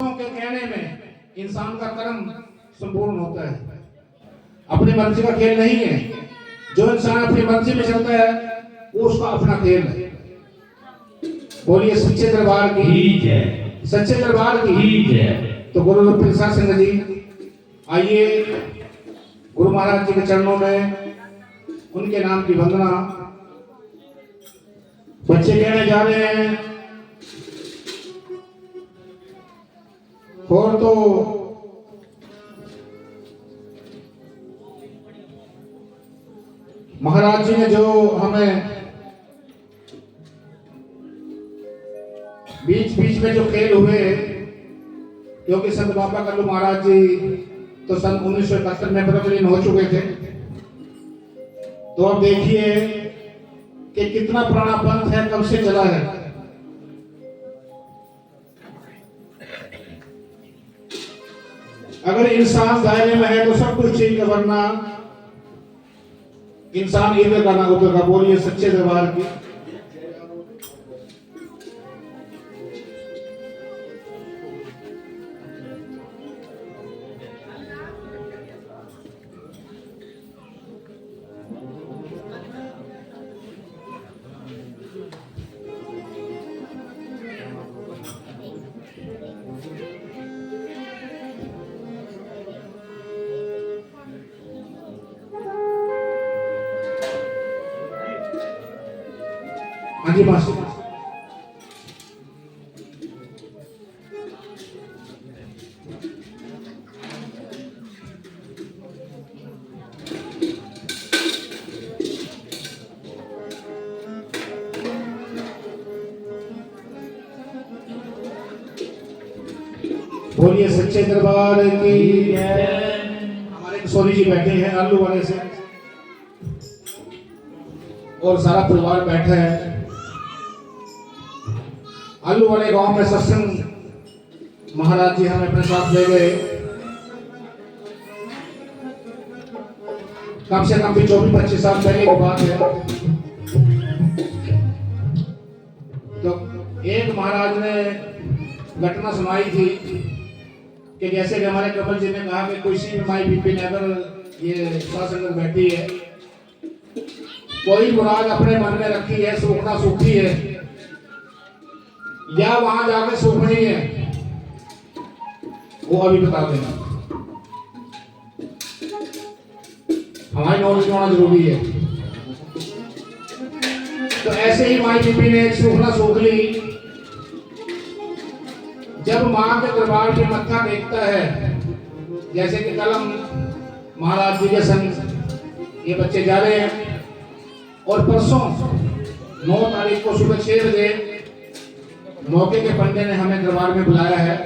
के कहने में इंसान का कर्म संपूर्ण होता है। अपनी मर्जी का खेल नहीं है। जो इंसान अपनी मर्जी में चलता है वो उसका अपना खेल है। बोलिए सच्चे दरबार की जय, सच्चे दरबार की जय। तो गुरु प्रसाद सिंह जी आइए गुरु महाराज जी के चरणों में उनके नाम की वंदना बच्चे कहने जा रहे हैं। और तो महाराज जी ने जो हमें बीच बीच में जो खेल हुए, क्योंकि संत बाबा कल्लू महाराज जी तो सन 1971 में प्रकटीन हो चुके थे। तो अब देखिए कि कितना पुराना पंथ है, कब से चला है। अगर इंसान दायरे में है तो सब कुछ ठीक है, वरना इंसान इधर का ना उधर का। बोलिए सच्चे दरबार की। हाँ जी मास्टर। बोलिए सच्चे दरबार की। हमारे किशोरी जी बैठे हैं आलू वाले से और सारा परिवार बैठा है। आलू वाले गांव में सत्संग महाराज जी हमें अपने साथ ले गए। कम से कम भी 24-25 साल पहले की बात है। तो एक महाराज ने घटना सुनाई थी कि जैसे कि हमारे कमल जी ने कहा कि किसी भी माई बीपी ने अगर ये सत्संग बैठी है, कोई मुराद अपने मन में रखी है, सूखना सूखी है या वहां जाके सूखनी है, वो अभी बता देना। हमारी नॉलेज होना जरूरी है। तो ऐसे ही माई बीबी ने सूखना सूख ली। जब मां के दरबार पे मत्था देखता है, जैसे कि कलम महाराज जी के संग ये बच्चे जा रहे हैं और परसों 9 तारीख को सुबह 6 बजे मौके के पंडे ने हमें दरबार में बुलाया है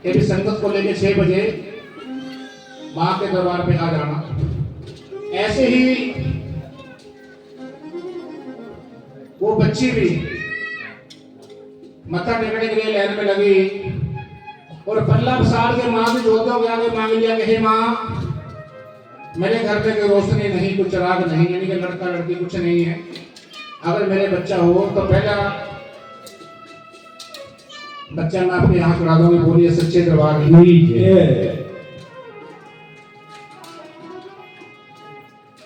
कि भी संगत को लेकर 6 बजे मां के दरबार पे आ जाना। ऐसे ही वो बच्ची भी मत्था टेकने के लिए लाइन में लगी और पल्ला पसार के मां के जोतों के आगे मांग लिया कि हे मां, मेरे घर में कोई रोशनी नहीं, कुछ चिराग नहीं, यानी कि लड़का लड़की कुछ नहीं है। अगर मेरे बच्चा हो तो पहला बच्चा मैं आपके यहाँ करा दूंगी। बोलिए सच्चे दरबार की।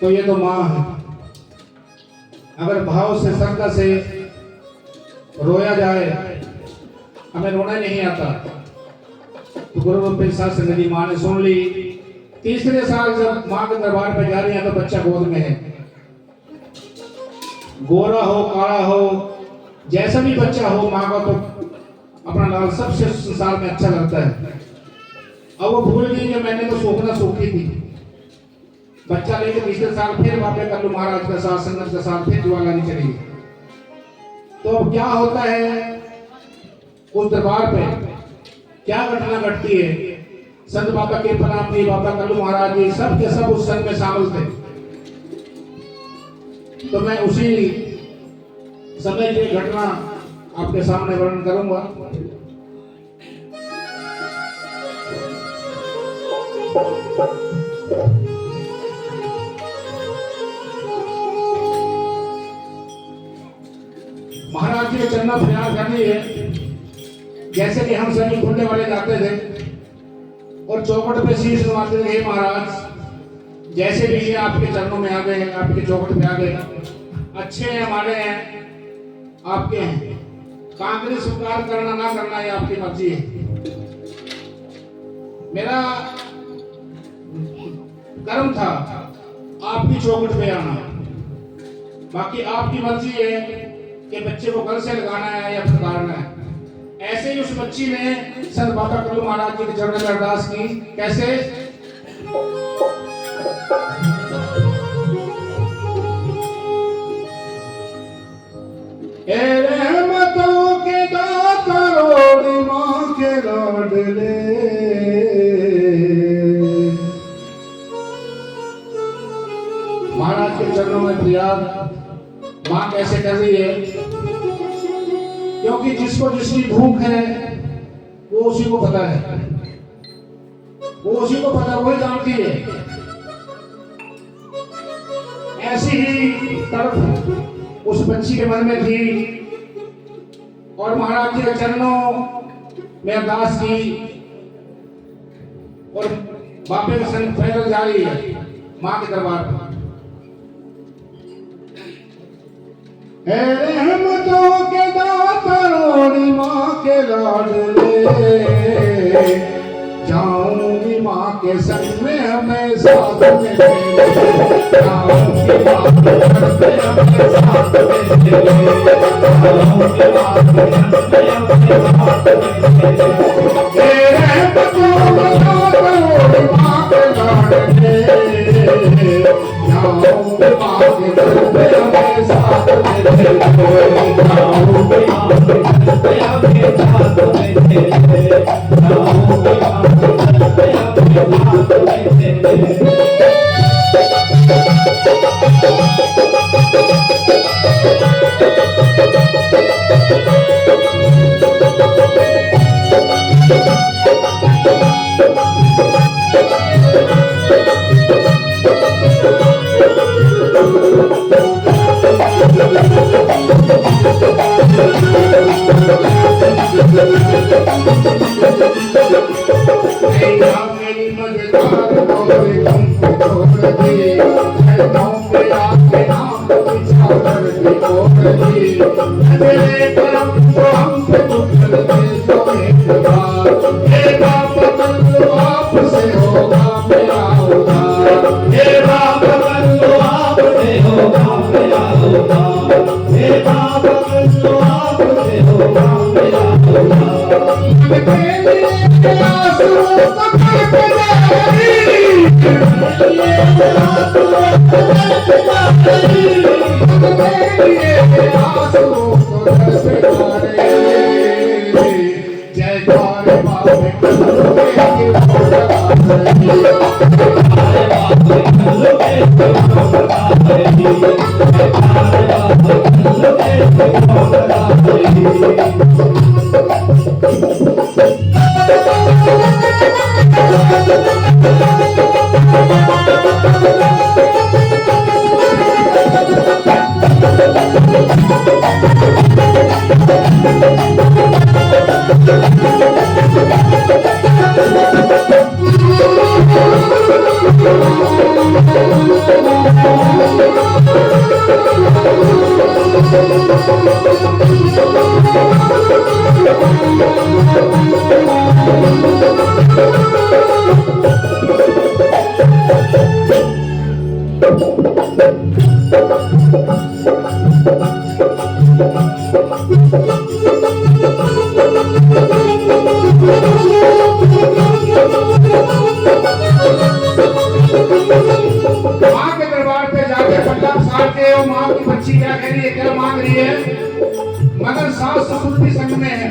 तो ये तो माँ है। अगर भाव से श्रद्धा से रोया जाए, हमें रोना नहीं आता। तो गुरु प्रसाद सिंह जी माँ ने सुन ली। तीसरे साल जब माँ के दरबार पर जा रही है तो बच्चा गोद में है। गोरा हो काला हो जैसा भी बच्चा हो, माँ का तो अपना लाल सबसे संसार में अच्छा लगता है। अब वो भूल गई कि मैंने तो सूखना सूखी थी। बच्चा लेके तीसरे साल फिर बाबा कल्लू महाराज के साथ संगत के साथ फिर ज्वालानी चली गई। तो अब क्या होता है उस दरबार पे, क्या घटना घटती है। संत बाबा के प्रणाम, बाबा कल्लू महाराज जी सब के सब उस संघ में शामिल थे। तो मैं उसी समय की घटना आपके सामने वर्णन करूंगा। महाराज जी चलना प्रयास करनी है। जैसे कि हम सभी घूमने वाले जाते थे और चौखट पे शीश नवाते थे, हे महाराज जैसे भी ये आपके चरणों में आ गए, आपके चौखट पे आ गए, अच्छे हैं, हमारे हैं, आपके हैं, कांकरी स्वीकार करना ना करना ये आपकी मर्जी है। मेरा कर्म था आपकी चौखट पे आना, बाकी आपकी मर्जी है कि बच्चे को घर से लगाना है या फटकारना है। ऐसे ही उस बच्ची ने संत बाबा कल्लू महाराज जी के चरणों में अरदास की। कैसे? ए रहमतों के दाता रोड़ी मां के लाडले, महाराज के चरणों में फरियाद मां कैसे कर रही है, क्योंकि जिसको जिसकी भूख है वो उसी को पता है, वो उसी को पता, वही जानती है। ऐसी ही तड़प उस बच्ची के मन में थी और महाराज जी के चरणों में अरदास की और बाबे का संग पैदल जा रही है मां के दरबार पर। रहमतों के दाता रोड़ी मां के लाडले, जाऊंगी मां के संग में हमें साथ में, जाऊंगी मां के संग में हमें साथ में, जाऊंगी मां के संग में हमें साथ में। रहमतों के दाता रोड़ी मां के लाडले, जाऊंगी मां के संग में हमें साथ में, मगर सास ससुर भी संग में है,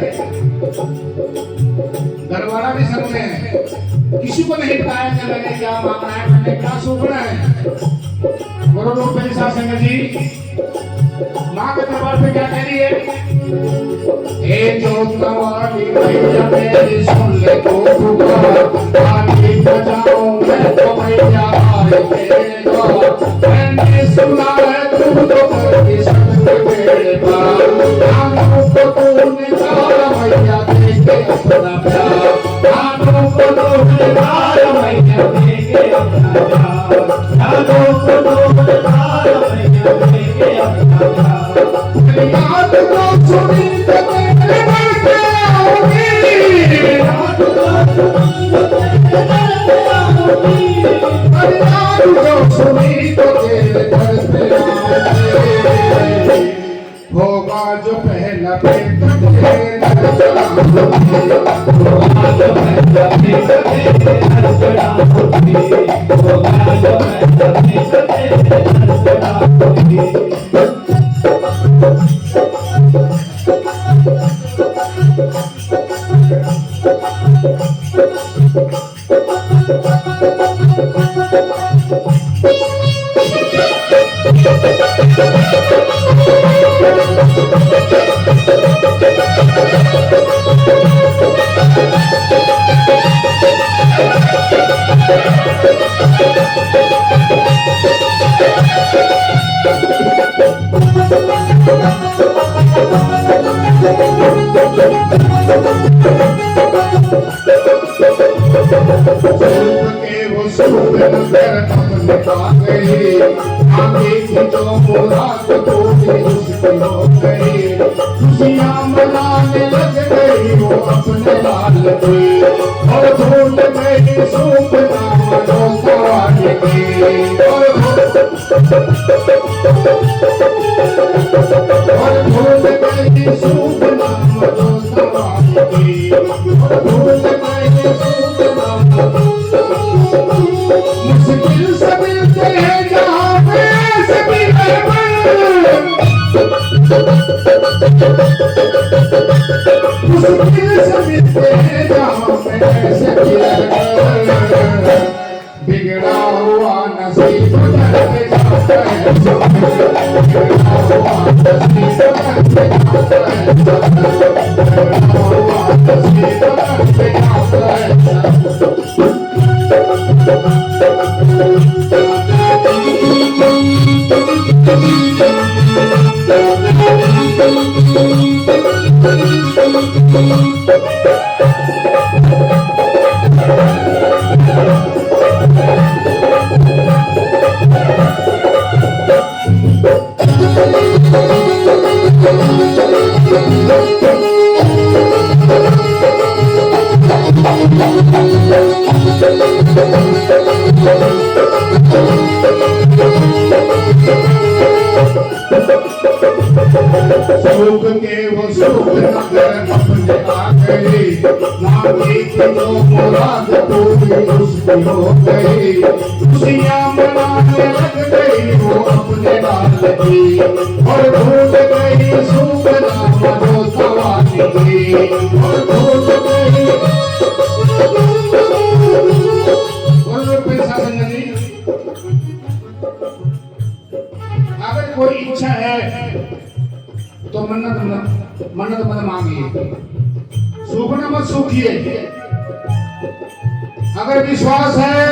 घरवाला भी संग में है, किसी को नहीं बताया कि मैंने क्या मांगना है, मैंने क्या सोचना है। बोलो लोग मेरे साथ संग जी, माँ के दरबार पे क्या कह रही है? ए जो कवाली भैया मेरी सुन ले तो पुकार, ताली बजाऊं मैं तो भैया आए तेरे द्वार, मैंने सुना है तुम तो करती संग मेरे पार, आंखों को तूने चारा भैया देखे अपना प्यार। यादों को ढूंढदार मैया देके अपना प्यार, यादों को ढूंढदार मैया देके अपना प्यार। याद को सुनी तो तेरे दर पे आऊंगी, याद को सुनी तो तेरे दर पे आऊंगी, याद को सुनी तो तेरे दर पे आऊंगी। होगा जो पहला प्रेम तेरे दर चढ़ाऊंगी, होगा जो पहला प्रेम तेरे दर चढ़ाऊंगी, होगा जो पहला प्रेम तेरे दर चढ़ाऊंगी। आगे की जो मुराद पूरी उसकी हो गई, खुशियाँ मनाने लग गई वो अपने लाल की, और भूल गई सूप नाम जो सवारी की, और भूल गई सूप नाम जो सवारी की, और भूल गई सूप नाम मुश्किल से मिलते हैं जहाँ पे सभी मुश्किल से मिलते हैं जहाँ पे सभी बिगड़ा हुआ नसीब करके जाता है, बिगड़ा हुआ नसीब करके जाता है, बिगड़ा हुआ नसीब करके जाता है। सुख के वो सुख नगर अपने आ गई, मांगी की जो मुराद पूरी उसकी हो गई, खुशियाँ मनाने लग गई वो अपने लाल की, और भूल गई सुख नाम जो सवारी की, और भूल गई। पैसा संगनी, अगर कोई इच्छा है तो मन्नत मत मांगिए, सूखना मत सूखिए। अगर विश्वास है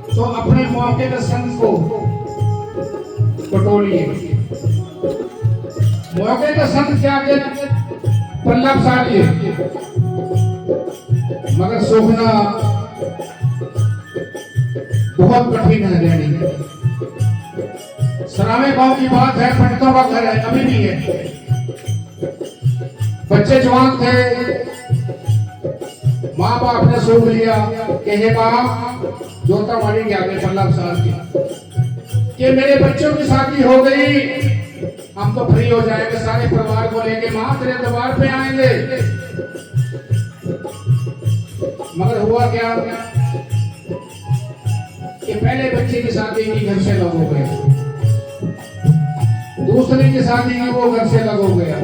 तो अपने मौके के संग को पटोलिए, मौके के संग से आगे पल्ला सालिए, मगर सूखना बहुत कठिन है लेनी। सरावे गांव की बात है, पंडितों का घर है, अभी भी है। बच्चे जवान थे, माँ बाप ने सूख लिया कि हे बाप जोता मारी के आगे 15 साल की, कि मेरे बच्चों की शादी हो गई, हम तो फ्री हो जाएंगे, सारे परिवार को लेके माँ तेरे दरबार पे आएंगे। मगर हुआ क्या कि पहले बच्चे की शादी की घर से लग हो गया, दूसरे की शादी की वो घर से अलग हो गया,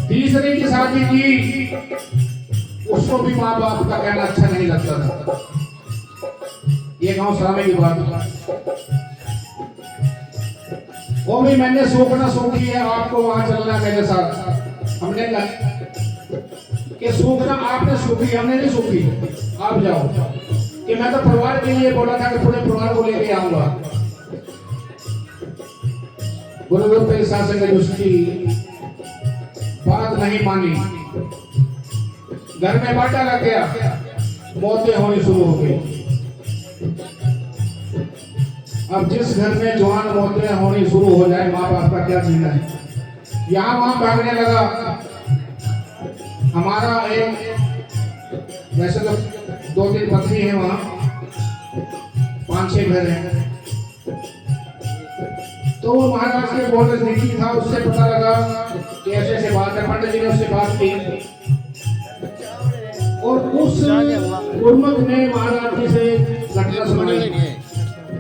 तीसरे की शादी की उसको भी माँ बाप का कहना अच्छा नहीं लगता था। ये गांव सरावे की बात है, वो भी मैंने सूखना सूखी है, आपको वहां चलना मेरे साथ। हमने कहा कि सूखना आपने सूखी, हमने नहीं सूखी, आप जाओ। कि मैं तो परिवार के लिए बोला था कि पूरे परिवार को लेके आऊंगा। गुरुदेव पे शासन उसकी नहीं मानी, घर में बाटा लग गया, मौतें होनी शुरू हो गई। अब जिस घर में जवान मौतें होनी शुरू हो जाए, माँ बाप का क्या जीना है। यहाँ वहां भागने लगा। हमारा एक, वैसे तो 2-3 पत्नी है, वहां 5-6 घर हैं। तो वो महाराज के बहुत नजदीकी था, उससे पता लगा कि ऐसे ऐसे बात है। पंडित जी ने उससे बात की और उस गुरमुख ने महाराज जी से घटना सुनाई।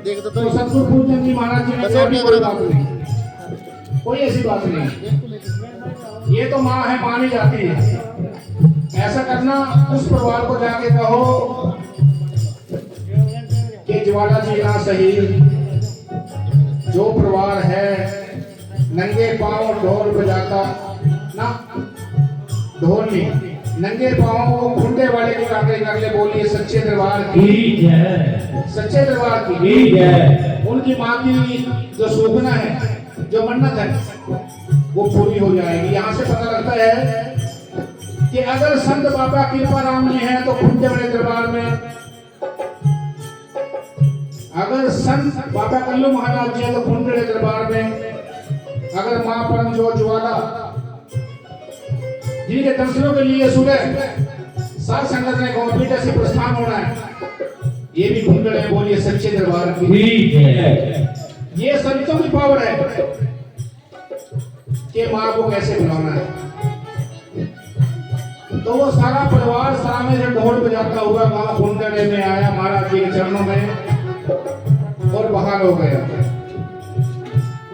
तो सतगुरु पूजन जी महाराज जी ने कहा कोई बात नहीं, कोई ऐसी बात नहीं, ये तो माँ है, मानी जाती है। ऐसा करना, उस परिवार को जाके कहो कि ज्वाला जी ना सही, जो परिवार है नंगे पांव ढोल बजाता ना, ढोल नहीं, नंगे पांव खुंडे वाले के कागले कागले बोलिए सच्चे दरबार की जय, सच्चे दरबार की जय। उनकी माँ की जो सुखना है, जो मन्नत है, वो पूरी हो जाएगी। यहाँ से पता लगता है कि अगर संत बाबा कृपा राम जी हैं तो खुंडे वाले दरबार में, अगर संत बाबा कल्लू महाराज जी हैं तो खुंडे वाले दरबार में, अगर मां परम जो ज्वाला जिनके दर्शनों के लिए सुबह सात संगत ने कॉम्प्यूटर से प्रस्थान होना है, ये भी खुंडे में बोलिए सच्चे दरबार की। ये संतों की पावर है कि मां को कैसे बुलाना है। तो वो सारा परिवार सामने से ढोल बजाता हुआ वहां कुंडले में आया महाराज जी के चरणों में और बहाल हो गया।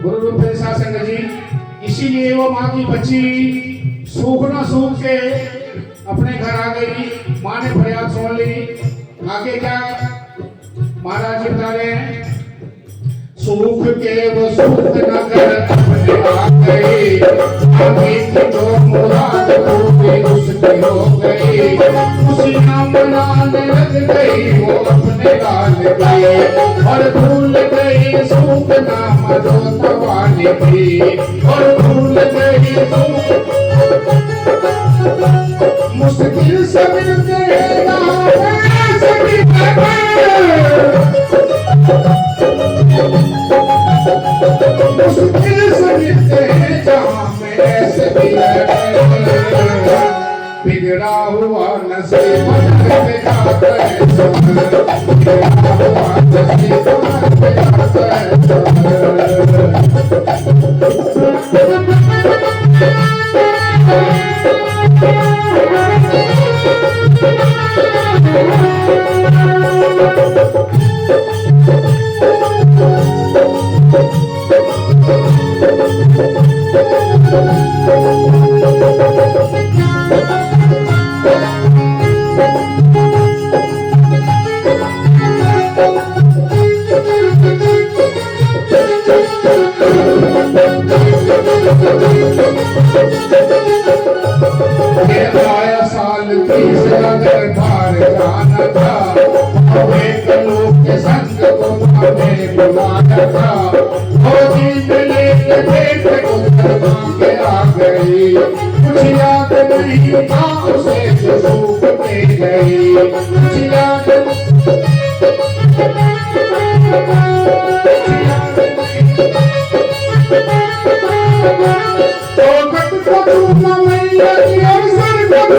गुरु रूप संगत जी, इसीलिए वो माँ की बच्ची सूखना सूख के अपने घर आ गई। माँ ने फरियाद सुन ली। आगे क्या महाराज जी बता रहे हैं, सूख के वो सूख नगर अपने आ गई, आगे की जो मुराद पूरी उसकी हो गई, उसी नाम मनाने लग गई, वो अपने गाल गई और भूल गई सूख नाम जो तवानी थी, और भूल गई सूख मुश्किल से मिलते बिगड़ा हुआ नसीब पे जाता है, बिगड़ा हुआ नसीब पे जाता है। आया साल 30 अगर बार जाना था, एक लोग के संग को हमें बुलाया था, और जीत लेके देख को के आ गई, कुछ याद नहीं था उसे जो सूख के गई, कुछ याद तो गट को तू मैया की अवसर को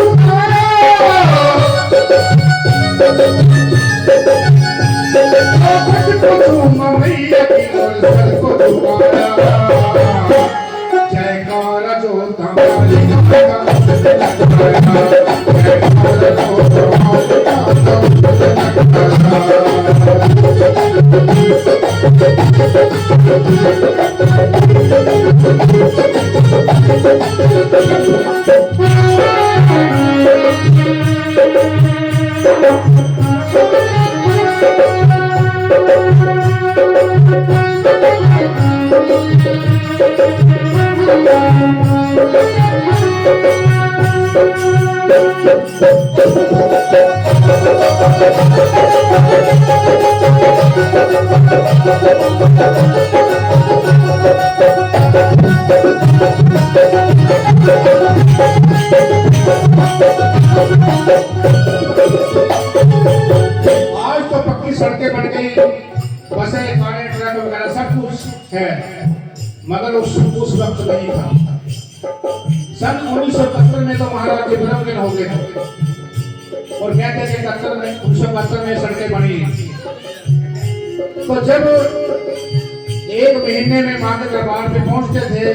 जयकारा जो तुम्हारी आज तो पक्की सड़कें बन गई, बसें, कारें, ट्रक वगैरह सब कुछ है, मगर उस वक्त नहीं था। सन 1971 में तो महाराज जी विलंबित हो गए थे और कहते थे 71 में 1972 में सड़कें बनी। तो जब एक महीने में मां के दरबार पे पहुंचते थे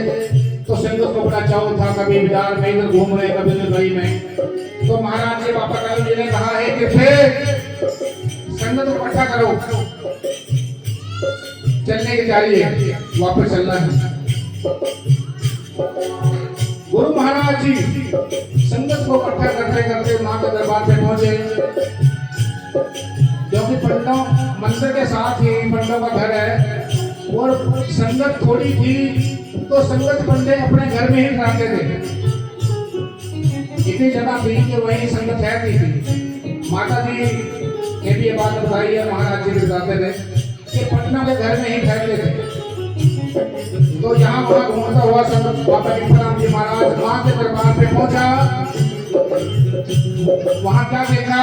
तो संगत को बड़ा चाव था, कभी विचार में इधर घूम रहे, कभी उधर गई में। तो महाराज जी बाबा कालू जी ने कहा है कि फिर संगत को इकट्ठा करो, चलने की तैयारी है, वापस चलना है। गुरु महाराज जी संगत को इकट्ठा करते करते मां के दरबार पे पहुंचे, क्योंकि पंडों मंदिर के साथ ही पंडों का घर है और संगत थोड़ी थी तो संगत पंडे अपने घर में ही रहते थे। इतनी जगह थी कि वही संगत ठहरती थी। माता जी ने भी ये बात बताई है, महाराज जी भी बताते थे कि पटना के घर में ही ठहरते थे। तो यहाँ वहाँ घूमता हुआ संगत बाबा विठलाराम जी महाराज मां के दरबार पे पहुंचा। वहां क्या देखा?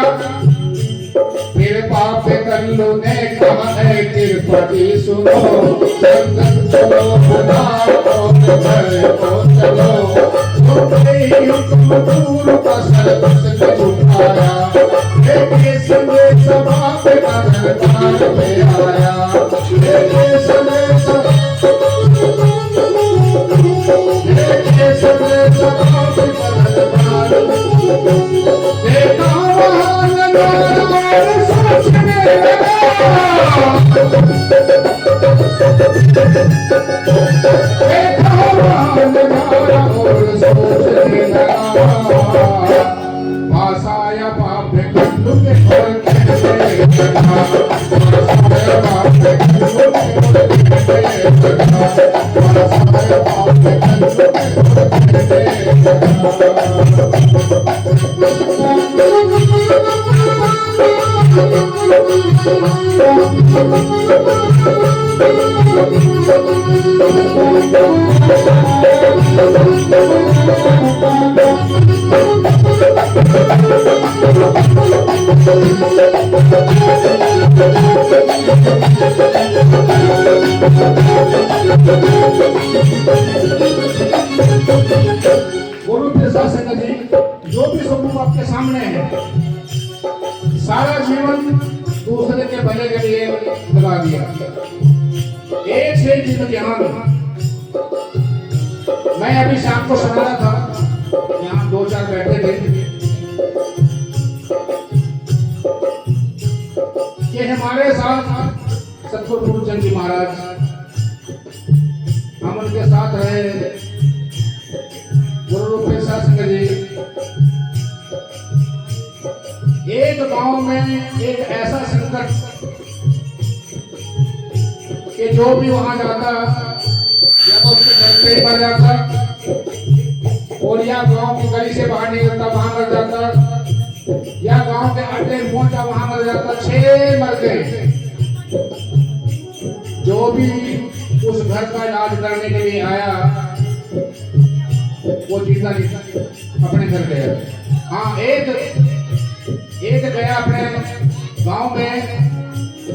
मेरे पाप कल्लू ने कहा है कृपति सुनो, संगत चलो बुलाओ घर को चलो, तुम दूर का सरबत में झुकाया, लेके संगे सभा पे दरबार में आया, लेके संगे सभा पे दरबार देखा वहाँ नजारा सोच में लगा, देखा वहाँ नजारा और सोचने लगा। पास आया बाप कल्लू के घर के लगा, पास आया बाप कल्लू के घर के लगा, पास आया बाप कल्लू के घर के गुरु प्रसाद संगत जी, जो भी स्वरूप आपके सामने है, सारा जीवन दूसरे के भले के लिए लगा दिया। एक से जिंदगी यहाँ मैं अभी शाम को सुना रहा था, यहाँ 2-4 बैठे थे कि हमारे साथ सतगुरु गुरुचंद जी महाराज, हम उनके साथ रहे। गुरु रूप प्रसाद संगत जी, एक गांव में एक ऐसा संकट कि जो भी वहां जाता या तो उसके घर पे मर जाता और या गांव की गली से बाहर निकलता वहां मर जाता, या गांव के अड्डे पहुंचा वहां मर जाता। 6 मर गए। जो भी उस घर का इलाज करने के लिए आया वो जीता नहीं, अपने घर गया। हाँ, एक गया अपने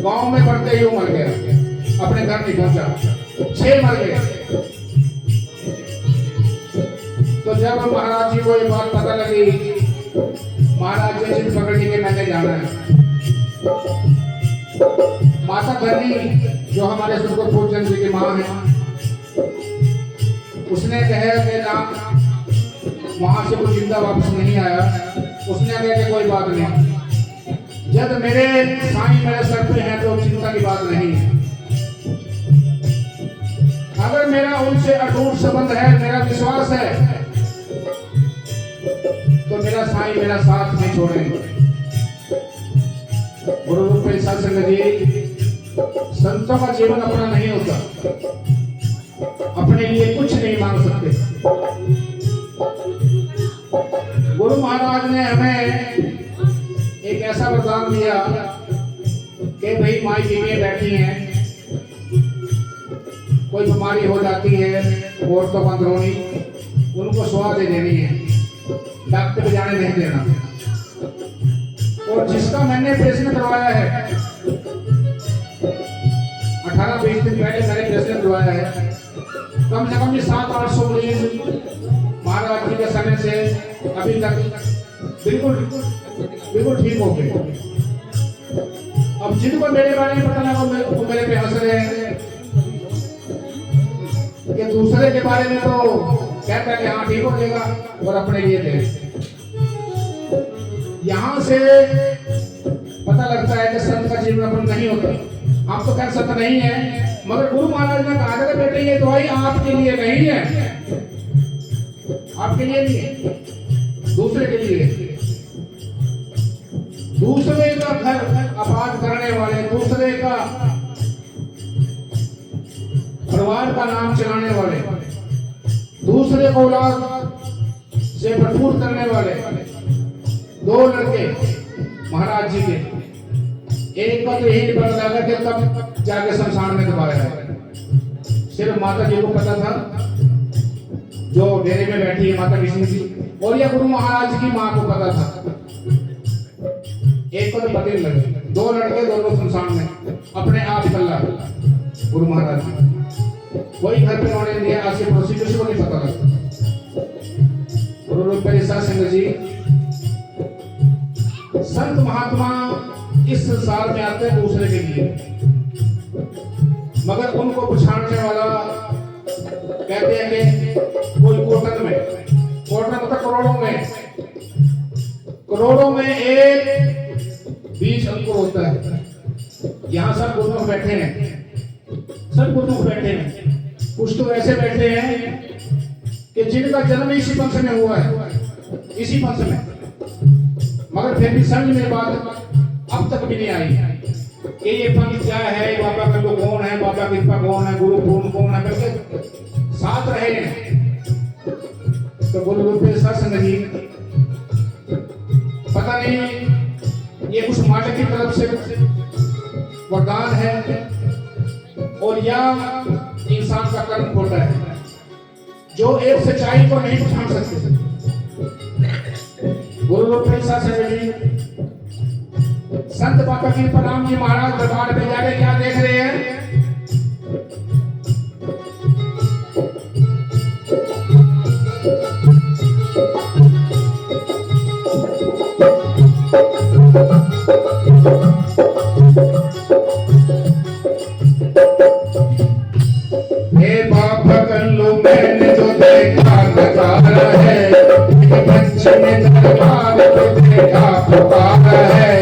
गांव में पड़ते ही मर गया, अपने घर नहीं पहुंचा। 6 मर गए। तो जब महाराज जी को ये बात पता लगी, महाराज जी जिद पकड़ के मैंने जाना है। माता धनी जो हमारे सतगुरु गुरुचंद जी की मां है, उसने कहा कि ना वहां से कोई जिंदा वापस नहीं आया। उसने कहा कि कोई बात नहीं, जब मेरे साईं मेरे सर पे हैं तो चिंता की बात नहीं। अगर मेरा उनसे अटूट संबंध है, मेरा विश्वास है, तो मेरा साईं मेरा साथ नहीं छोड़ेंगे। गुरु रूप प्रसाद संगत जी, संतों का जीवन अपना नहीं होता, अपने लिए कुछ नहीं मांग सकते। गुरु महाराज ने हमें एक ऐसा वरदान दिया कि भाई माई बीवियां बैठी हैं, कोई बीमारी हो जाती है, औरतों को अंदरूनी, उनको सुआ दे देनी है। डॉक्टर पे जाने नहीं देना। और जिसका मैंने ऑपरेशन करवाया है 18-20 दिन पहले मैंने ऑपरेशन करवाया है, कम से कम 700-800 मरीज महाराज जी के समय से अभी तक बिल्कुल बिल्कुल ठीक हो गए। अब जिनको मेरे बारे में पता ना वो मेरे पे हंस रहे हैं कि दूसरे के बारे में तो कहता है कि हाँ ठीक हो जाएगा और अपने लिए दे। यहाँ से पता लगता है कि संत का जीवन अपन नहीं होता। आप तो खैर संत नहीं है, मगर गुरु महाराज ने कहा था बेटे ये दवाई आपके लिए नहीं है, आपके लिए नहीं है, दूसरे के लिए। दूसरे का घर आबाद करने वाले, दूसरे का परिवार का नाम चलाने वाले, दूसरे को औलाद से भरपूर करने वाले 2 लड़के महाराज जी के, एक का तो यही पता लगा कि तब जाके शमशान में दबाया है। सिर्फ माता जी को पता था जो डेरे में बैठी है माता किशन जी, और या गुरु महाराज की माँ को पता था। एक को तो पता नहीं लगे, 2 लड़के दोनों शमशान में अपने आप कल्ला गुरु महाराज जी, कोई घर पे होने दिया, आसे पड़ोसी किसी को नहीं पता लगा। गुरु रूप सिंह जी संत महात्मा इस संसार में आते हैं दूसरे के लिए, मगर उनको पछाड़ने वाला कहते हैं कि कोई कोटन में मतलब करोड़ों में एक बीज अंकुर होता है। यहाँ सब गुरुमुख बैठे हैं, कुछ तो ऐसे बैठे हैं कि जिनका जन्म इसी पंथ में हुआ है, इसी पंथ में, मगर फिर भी समझ में बात अब तक भी नहीं आई कि ये पंथ क्या है, बाबा का लोग कौन है, बाबा कृपा कौन है, गुरु पूर्ण कौन है, करके साथ रहे हैं। तो गुरु रूप संग जी पता नहीं ये कुछ मालिक की तरफ से वरदान है और या इंसान का कर्म खोटा है जो एक सच्चाई को नहीं पहचान सकते। गुरु रूप संग जी संत बाबा की प्रणाम जी महाराज दरबार पे जाके क्या देख रहे हैं? हे बाबा कल्लू मैंने जो देखा नजारा है, पंचमी दरबार पे देखा पुकारा है,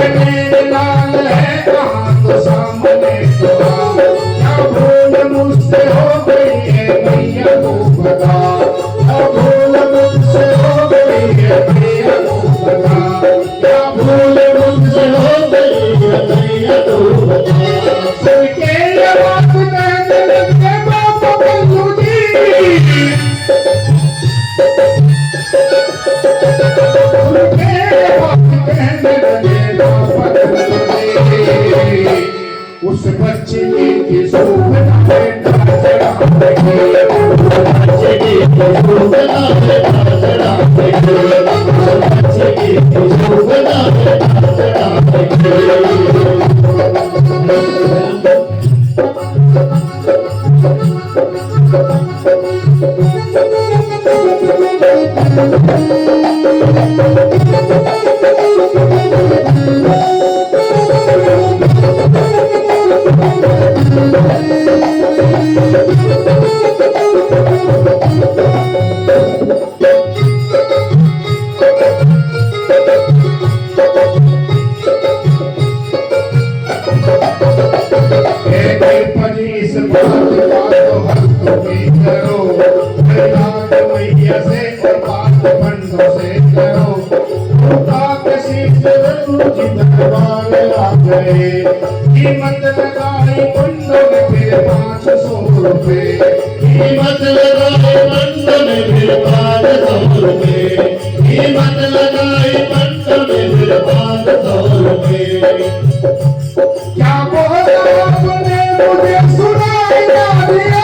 मेरे लाल है कहाँ तो सामने तो क्या भूल मुझसे हो गई है मैया को बता, क्या भूल मुझसे हो गई है मैया को बता, क्या भूल मुझसे हो गई है मैया को बता। सबके ये बात कहने लगे बाबा कल्लू जी, सबके ये बात कहने लगे बाबा कल्लू जी, उस बच्चे की शोभना बेटा चढ़ा देंगे, बच्चे की शोभना बेटा चढ़ा देंगे, बच्चे की शोभना बेटा चढ़ा देंगे। इस बात का तो हक तुम्हें करो, याद मैया से और बात बंदों से करो, किसी जी दरबार आ गए, कीमत लगाई बंदों ने फिर 500 रुपए, कीमत लगाई बंदों ने फिर 500 रुपए, कीमत लगाई बंदों ने फिर 500 रुपए। क्या बोला आपने मुझे सुनाई ना दिया,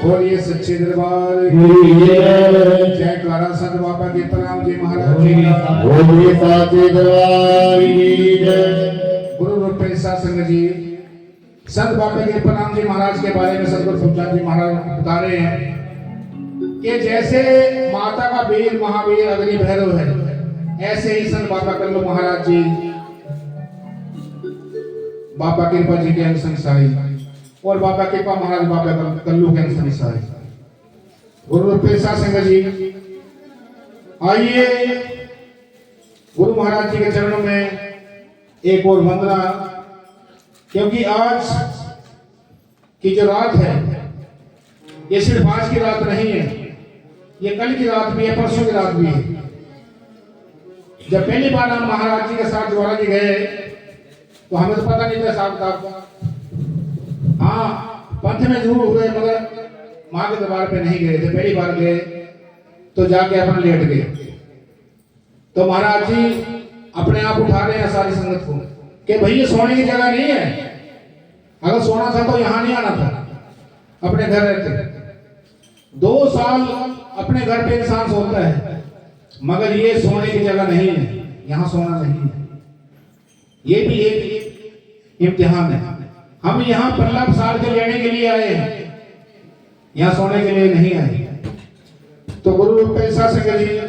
बोलिए सच्चे दरबार की जय। जयकारा संत बाबा के प्रणाम जी महाराज जी का। बोलिए साचे दरबार की जय। गुरु रूपेश सत्संग जी संत बाबा के प्रणाम जी महाराज के बारे में सतगुरु फूलचंद जी महाराज बता रहे हैं कि जैसे माता का वीर महावीर अग्नि भैरव है, ऐसे ही संत बाबा कल्लू महाराज जी बाबा कृपा जी के अनुसंग साई और बाबा कृपा महाराज बाबा कल्लू के अनुसंग साई। गुरु रूपेश सत्संग जी आइए गुरु महाराज जी के चरणों में एक और वंदना, क्योंकि आज की जो रात है ये सिर्फ आज की रात नहीं है, ये कल की रात भी है, परसों की रात भी है। जब पहली बार हम महाराज जी के साथ ज्वाला जी गए तो हमें तो पता नहीं था साहब का, हाँ पंथ में जरूर हुए मगर माँ के दरबार पे नहीं गए थे। पहली बार गए तो जाके अपना लेट गए तो महाराज जी अपने आप उठा रहे हैं सारी संगत को कि भाई ये सोने की जगह नहीं है, अगर सोना था तो यहाँ नहीं आना था, अपने घर रहते। 2 साल अपने घर पे इंसान सोता है मगर ये सोने की जगह नहीं है, यहाँ सोना नहीं है। ये भी एक इम्तिहान है। हम यहाँ 15 साल के लेने के लिए आए हैं, यहाँ सोने के लिए नहीं आए। तो गुरु रूपेश सत्संग जी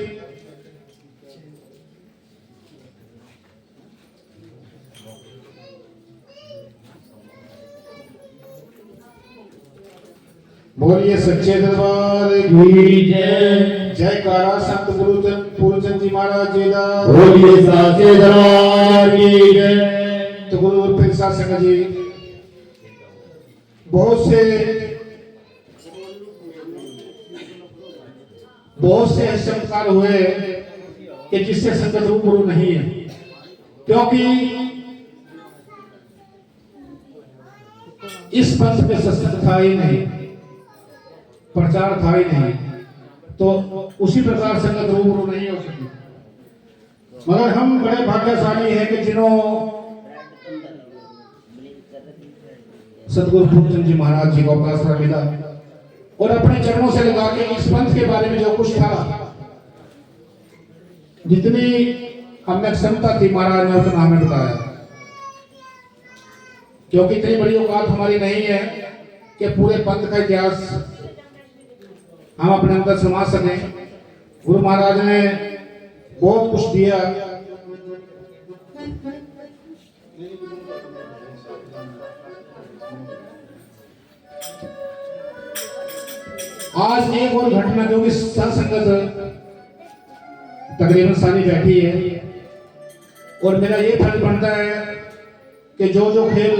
बोलिए सच्चे दरबार की जय। जयकारा संत गुरु फूलचंद जी महाराज जी का। बोलिए साचे दरबार की जय। तो गुरु रूपेश सत्संग जी बहुत से चमत्कार हुए कि जिससे संगत रूबरू नहीं है, क्योंकि इस पंथ में सत्संग था ही नहीं, प्रचार था ही नहीं, तो उसी प्रकार संगत रूबरू नहीं हो सकी। मगर हम बड़े भाग्यशाली हैं कि जिन्हों सतगुरु फूलचंद जी महाराज जी को अवसर मिला और अपने चरणों से लगा के इस पंथ के बारे में जो कुछ था, जितनी हमें क्षमता थी महाराज ने उतना हमें बताया, क्योंकि इतनी बड़ी औकात हमारी नहीं है कि पूरे पंथ का इतिहास हम अपने अंदर समा सकें। गुरु महाराज ने बहुत कुछ दिया। आज एक और घटना, क्योंकि संगत तकरीबन सारी बैठी है और मेरा ये फर्ज बनता है कि जो जो खेल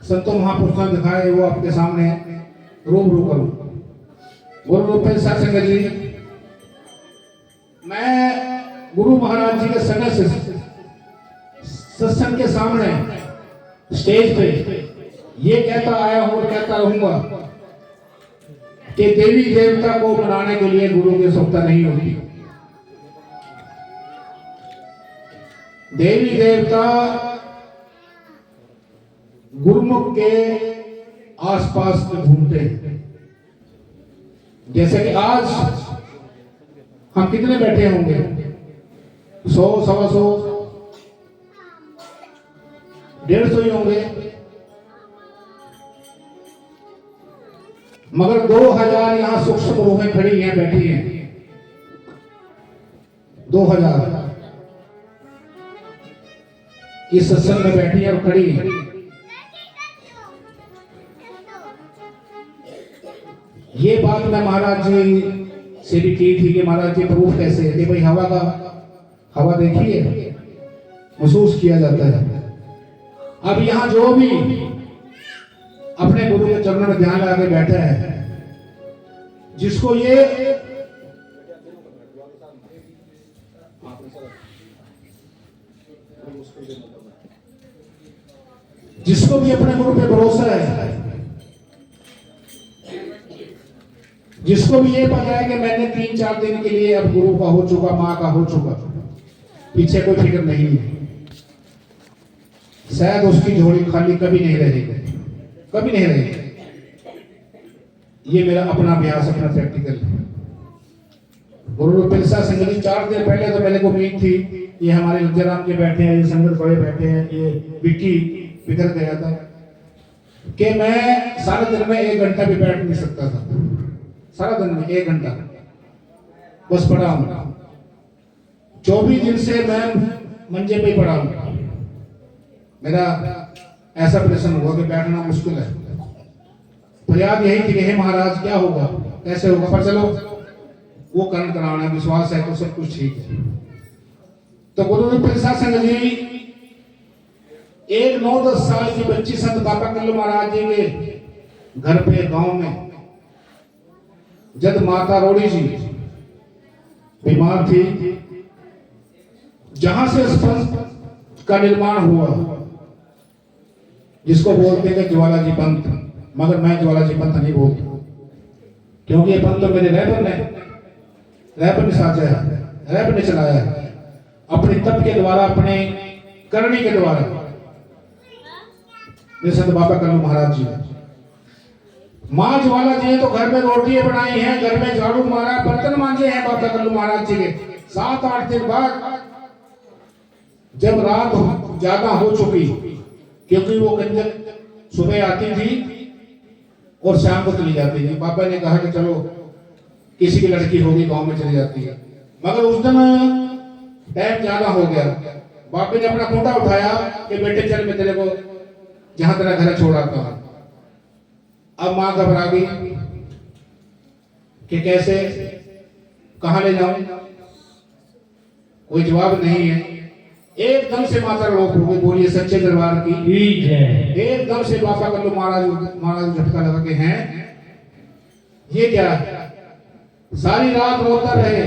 संतों महापुरुषों ने दिखाए वो आपके सामने रूबरू करूं। गुरु रूपेश सत्संग जी, मैं गुरु महाराज जी के संग से सत्संग के सामने स्टेज पे ये कहता आया हूं और कहता रहूंगा कि देवी देवता को मनाने के लिए गुरु की आवश्यकता नहीं होती। देवी देवता गुरुमुख के आसपास में घूमते हैं। जैसे कि आज हम कितने बैठे होंगे, 100, 125, 150 ही होंगे, मगर 2000 यहाँ सूक्ष्म रूहें खड़ी हैं, बैठी हैं। 2000 इस सत्संग में बैठी है और खड़ी है। ये बात मैं महाराज जी से भी की थी कि महाराज जी प्रूफ कैसे है कि भाई हवा देखिए, महसूस किया जाता है। अब यहाँ जो भी अपने गुरु के चरणों में ध्यान लगा के बैठा है, जिसको भी अपने गुरु पे भरोसा है, जिसको भी ये पता है कि मैंने 3-4 दिन के लिए अब गुरु का हो चुका, माँ का हो चुका, पीछे कोई फिक्र नहीं है, शायद उसकी झोली खाली कभी नहीं रहेगी, कभी नहीं रहेगी। ये मेरा अपना अभ्यास, अपना प्रैक्टिकल है। गुरु पिलसा सिंह जी 4 दिन पहले तो मेरे को उम्मीद थी, ये हमारे लज्जराम के बैठे हैं, ये संगत बड़े बैठे हैं, ये विक्की बिखर गया था कि मैं सारे दिन में 1 घंटा भी बैठ नहीं सकता था। सारा दिन में 1 घंटा बस पड़ा हूं। 24 दिन से मैं मंजे पे ही पड़ा हूं। मेरा ऐसा प्रश्न हुआ कि बैठना मुश्किल है। फरियाद यही थी कि हे महाराज क्या होगा, कैसे होगा, पर चलो वो कर्म कराना, विश्वास है तो सब कुछ ठीक है। तो गुरु पिलसा सिंह जी एक 9-10 साल की बच्ची संत बाबा कल्लू महाराज जी के घर पे गांव में, जब माता रोड़ी जी बीमार थी, जहां से स्पंज का निर्माण हुआ, जिसको बोलते थे ज्वाला जी पंथ, मगर मैं ज्वाला जी पंथ नहीं बोलता, क्योंकि ये पंथ तो मेरे रहबर ने साजा है, रहबर ने चलाया है, अपने तप के द्वारा, अपने करनी के द्वारा। ये संत बाबा कल्लू महाराज जी, माँ ज्वाला जी तो घर में रोटियां बनाई हैं, घर में झाड़ू मारा, बर्तन मांजे हैं बाबा कल्लू महाराज जी के। 7-8 दिन बाद जब रात ज्यादा हो चुकी, क्योंकि वो कंजर सुबह आती थी और शाम को चली जाती थी, बाबा ने कहा कि चलो किसी की लड़की होगी गांव में चली जाती है, मगर उस दिन टाइम ज्यादा हो गया। बाबा ने अपना खूंटा उठाया कि बेटे चल, मैं तेरे को जहां तेरा घर छोड़ आता हूं। अब मां घबरा गई कि कैसे, कहां ले जाऊं, कोई जवाब नहीं है। एकदम से माता रोक हो गई, बोलिए सच्चे दरबार की ठीक है। एकदम से बाबा कल्लू महाराज झटका लगा के हैं ये क्या है? सारी रात रोता रहे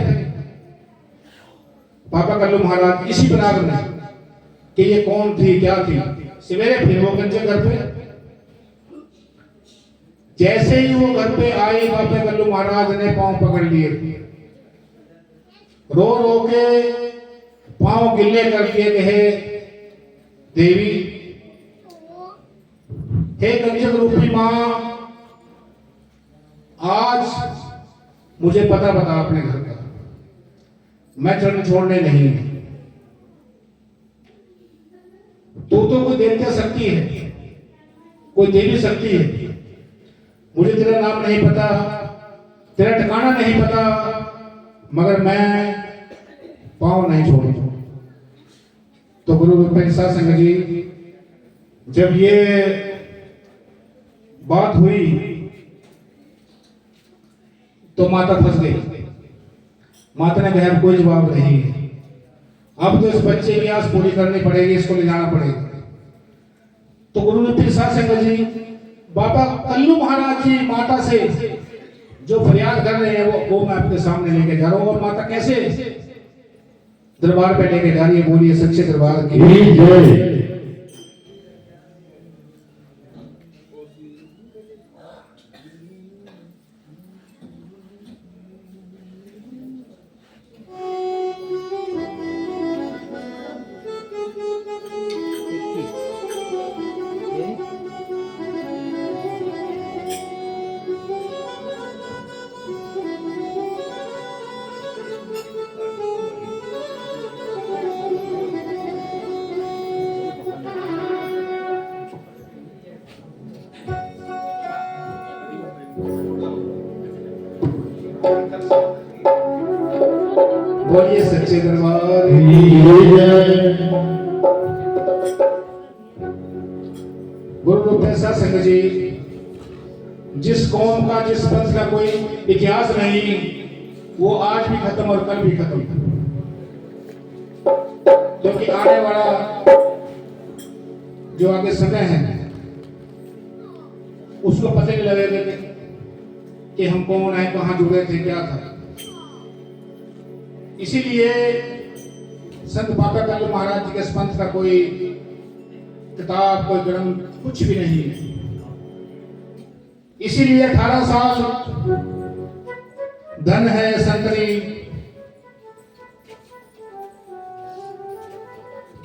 बाबा कल्लू महाराज इसी प्रकार में कि ये कौन थी, क्या थी। सवेरे फिर वो कंचे घर पे, जैसे ही वो घर पे आई, बाबा कल्लू महाराज ने पांव पकड़ लिए, रो रो के पांव गिल्ले कर दिए कि हे देवी, हे कंजक रूपी मां, आज मुझे पता बता अपने घर का, मैं चरण छोड़ने नहीं। तू तो कोई देवता शक्ति है, कोई देवी शक्ति है, मुझे तेरा नाम नहीं पता, तेरा ठिकाना नहीं पता, मगर मैं पांव नहीं छोड़ूंगा। तो गुरु पिलसा सिंह जी जब ये बात हुई तो माता फंस गई। माता ने कहा कोई जवाब नहीं है, अब तो इस बच्चे की आस पूरी करनी पड़ेगी, इसको ले जाना पड़ेगा। तो गुरु पिलसा सिंह जी बाबा कल्लू महाराज जी माता से जो फरियाद कर रहे हैं वो मैं आपके सामने लेके जा रहा हूं। और माता कैसे दरबार पे लेके जा रही है, बोलिए सच्चे दरबार की जय। बोलिए सच्चे दरबार की जय। गुरु पिलसा सिंह जी जिस कौम का, जिस पंथ का कोई इतिहास नहीं, वो आज भी खत्म और कल भी खत्म, क्योंकि आने वाला जो आगे समय है उसको पता नहीं लगेगा कि हम कौन है, कहां जुड़े थे, क्या था। इसीलिए संत बाबा कल्लू महाराज जी के पंथ का कोई किताब, कोई ग्रंथ, कुछ भी नहीं है। इसीलिए 18 साल धन है संतरी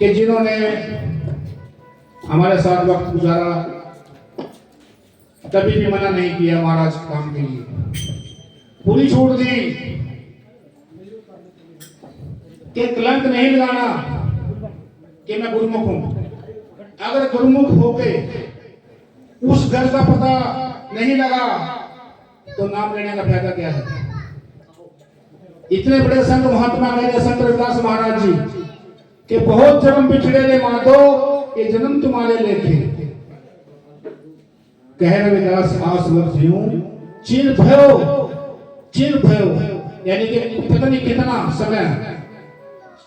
कि जिन्होंने हमारे साथ वक्त गुजारा, कभी भी मना नहीं किया महाराज काम के लिए, पूरी छूट दी कि कलंक नहीं लगाना कि मैं गुरुमुख हूं। अगर गुरुमुख होके उस घर का पता नहीं लगा तो नाम लेने का फायदा क्या है। इतने बड़े संत महात्मा मेरे संत रविदास महाराज जी के बहुत जन्म बिछड़े रे माधो ये जन्म तुम्हारे लेखे, कह रविदास आस वर्जियों चिर भयो, यानी कि पता नहीं कितना समय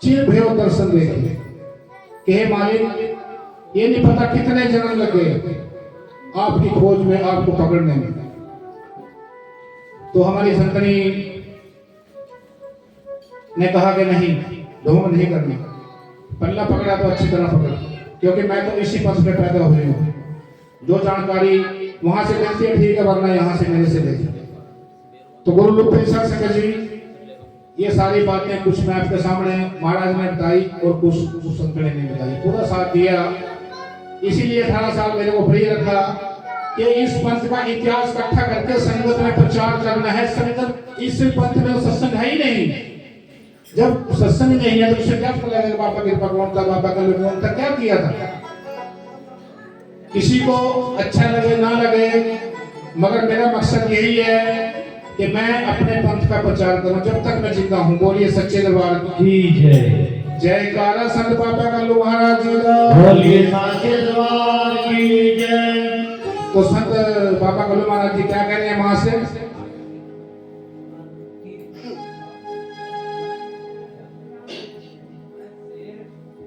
चिर भयो दर्शन लेके कि हे मालिक ये नहीं पता कितने जन्म लगे आपकी खोज में, आपको पकड़ने में। तो हमारी संतनी ने कहा कि नहीं, ढोंग नहीं करनी, पल्ला पकड़ा तो अच्छी तरह पकड़ा, क्योंकि मैं तो इसी पथ पे पैदा हुई हूँ। जो जानकारी वहां से मिलती है ठीक है, वरना यहाँ से मेरे से लेती। तो गुरु लुप्तेश्वर संगत जी ये सारी बातें कुछ मैं आपके सामने महाराज ने बताई और कुछ संतने ने बताई, पूरा साथ दिया। इसीलिए 18 साल मेरे को फ्री रखा कि इस पंथ का इतिहास इकट्ठा करके संगत में प्रचार करना है। संगत इस पंथ में सत्संग है ही नहीं, जब सत्संग नहीं है तो उसे क्या पता लगेगा बाबा कृपा कौन था, बाबा का कौन था, क्या किया था। किसी को अच्छा लगे ना लगे, मगर मेरा मकसद यही है कि मैं अपने पंथ का प्रचार करूं जब तक मैं जिंदा हूं। बोलिए सच्चे दरबार की जय। जयकारा संत बाबा का महाराज जी का, बोलिए सच्चे दरबार की जय। तो संत बाबा का महाराज जी क्या कह रहे हैं वहां से,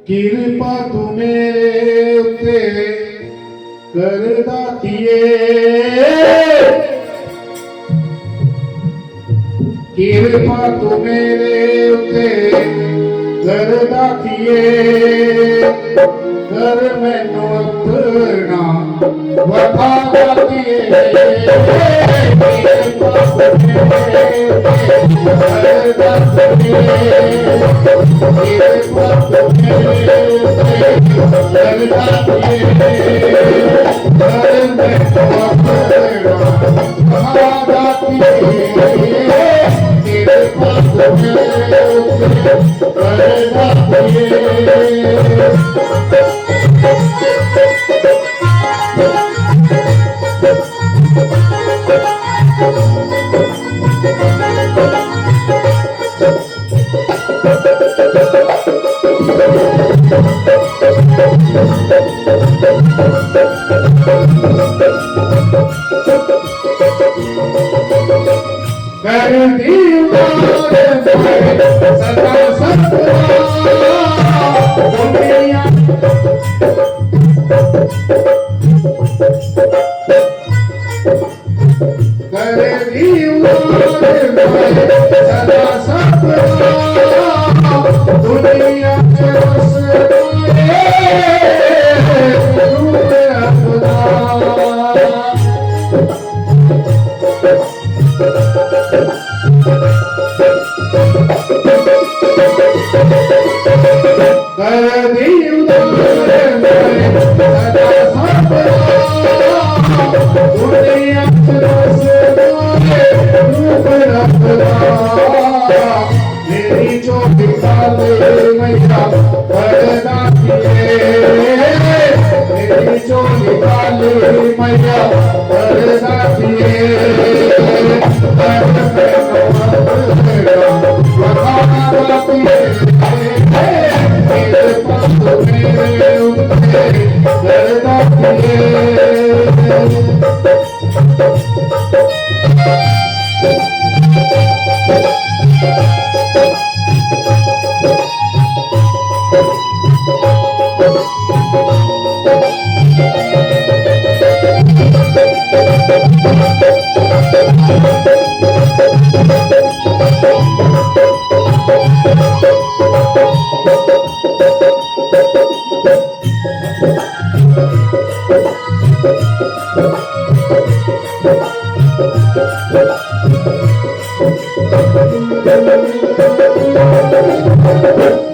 कृपा तू मेरे उत्ते कर दातिए, कृपा तू मेरे उत्ते कर दातिए, कर मैनू अपना वफा दातिए, कृपा तू मेरे कर दातिए, कृपा तू मेरे कर दातिए, कर मैनू अपना वफा दातिए, कृपा तू मेरे कर दातिए।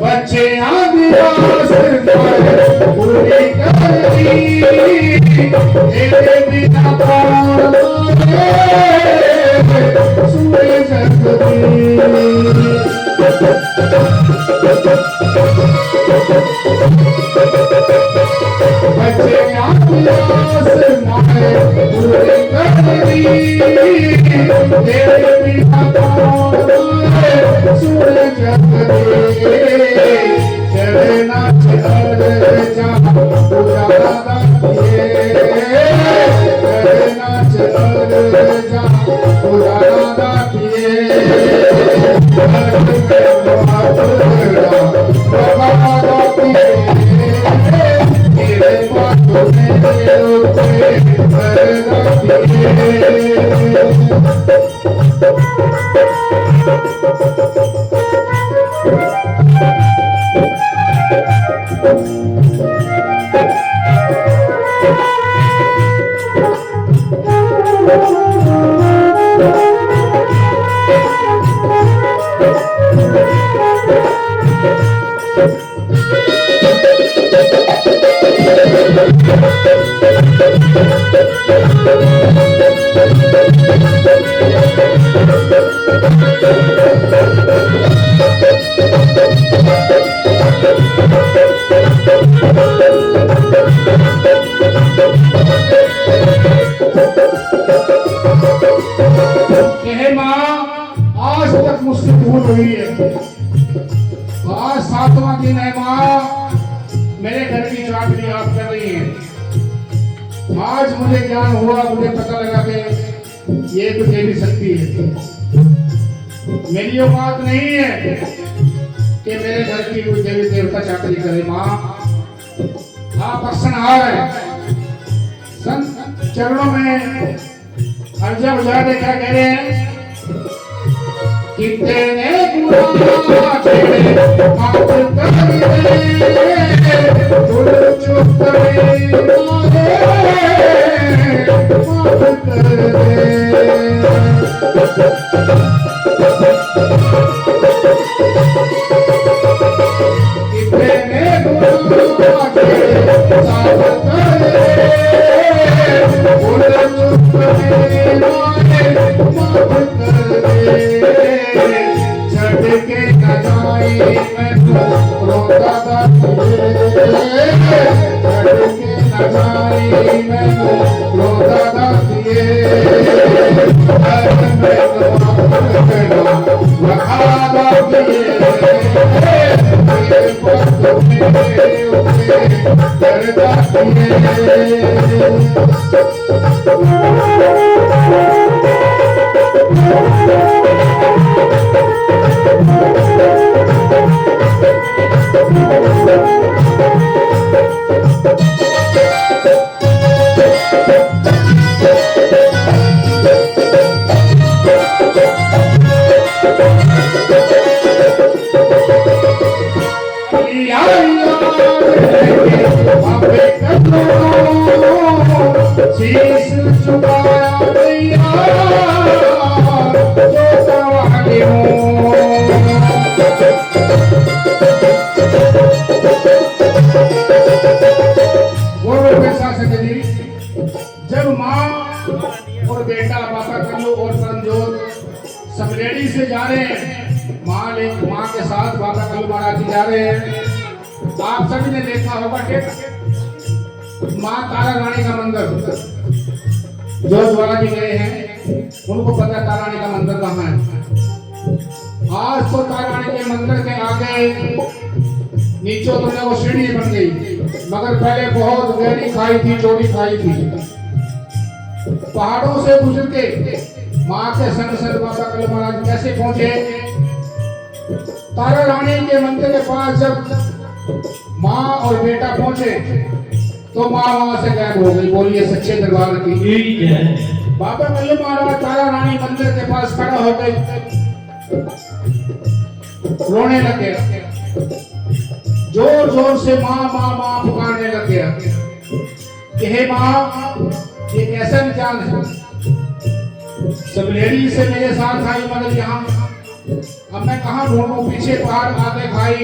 बच्चे आदिवास पूरी करती बिना कौन सूरे जगती। बच्चे आस मारे पूरे करती, तेरे बिना कौन सूरे जगती। चढ़ना चढ़ जा उजाला दिए, चढ़ना चढ़ जा उजाला दिए। आज तक मुझसे भूल हुई है, आज 7वां दिन है माँ, मेरे घर की चाकरी आप कर रही हैं। आज मुझे ज्ञान हुआ, मुझे पता लगा कि ये तो देवी शक्ति है। मेरी ये बात नहीं है कि मेरे घर की कोई देवी देवता चाकरी करे। माँ आप अक्सर आ रहे संत चरणों में अर्जा बजा दे, क्या कह रहे हैं? कितने गुनाह तेरे माफ कर दे, भूल चूक करे माफ कर दे। कितने गुनाह तेरे माफ कर दे, भूल चूक करे माफ कर दे। छड़ के न जाए मैं तो रोता था, छड़ के न जाए मैं तो रोता था। मैं तो शीश झुकाया भैया जो सवाली हूँ। जब माँ और बेटा बाबा कल्लू और परमजोत समलेड़ी से जा रहे हैं, माँ के साथ बाबा कल्लू महाराज जी जा रहे हैं। आप सभी ने देखा होगा कि माँ तारा रानी का मंदिर, जो ज्वाला जी गए हैं उनको पता है तारा रानी का मंदिर कहाँ है। आज तो तारा रानी के मंदिर के आगे नीचे उतरने को सीढ़ी बन गई, मगर पहले बहुत गहरी खाई थी, चौड़ी खाई थी। पहाड़ों से गुजर के माँ के संग संग बाबा कल्लू महाराज कैसे पहुंचे? तारा रानी के मंदिर के पास जब माँ और बेटा पहुंचे तो माँ वहां से गायब हो गई। बोलिए सच्चे दरबार की। बाबा कल्लू महाराज तारा रानी मंदिर के पास खड़ा हो गए, रोने लगे, जोर जोर से माँ माँ माँ पुकारने लग गया कि हे माँ, ये कैसा इंसान है? समलेड़ी से मेरे साथ आई, मगर यहाँ अब मैं कहाँ ढूंढूं? पीछे पहाड़ आगे खाई।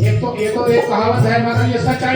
ये तो एक कहावत है, मगर ये सच्चाई